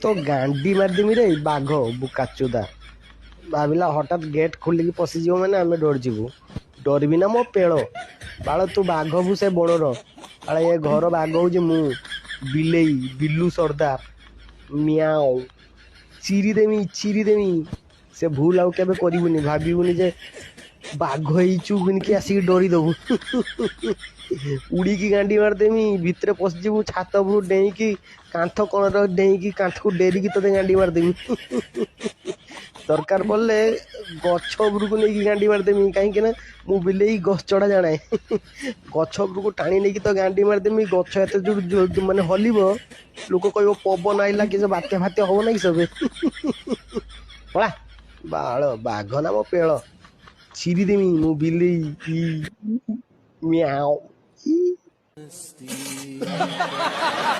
तो गांडी मारदेमी रे बाघ बुकाचुदा भाविला हठात गेट खोलिकी पशिଯିବ ମାନେ ଆମେ ଡରିଯିବୁ। ଡରିବି ନା ମୋ ପେଳ ବାଳ ତୁ ବାଘ ଭୁ ସେ ବଣର ବାଳ ଏ ଘର ବାଘ ହଉଛି ମୁଁ ବିଲେଇ ବିଲୁ ସର୍ଦାର ମିଆଓ ଚିରି ଦେମି ସେ ଭୁଲ ଆଉ କେବେ କରିବୁନି ଭାବିବୁନି ଯେ ବାଘ ହେଇଛୁ କିଣିକି ଆସିକି ଡରିଦବୁ। ଉଡ଼ିକି ଗାଣ୍ଡି ମାରିଦେମି ଭିତରେ ପଶିଯିବୁ ଛାତ ଉପରୁ ଡେଇଁକି କାନ୍ଥ କଣର ଡେଇଁକି କାନ୍ଥକୁ ଡେରିକି ତତେ ଗାଣ୍ଡି ମାରିଦେମି। ଦରକାର ପଡ଼ିଲେ ଗଛ ଉପରକୁ ନେଇକି ଗାଣ୍ଡି ମାରିଦେମି କାହିଁକି ନା ମୁଁ ବିଲେଇ ଗଛ ଚଢ଼ା ଜାଣେ। ଗଛ ଉପରକୁ ଟାଣି ନେଇକି ତ ଗାଣ୍ଡି ମାରିଦେମି ଗଛ ଏତେ ଯୋଉ ମାନେ ହଲିବ ଲୋକ କହିବ ପବନ ଆଇଲା କି ବାତ୍ୟା ଫାତ୍ୟା ହବ ନା କି ସବେ। ପଳା ବାଳ ବାଘ ନା ମୋ ପେଳ ଚିରିଦେମି ମୁଁ ବିଲେଇ ମିଆଓ।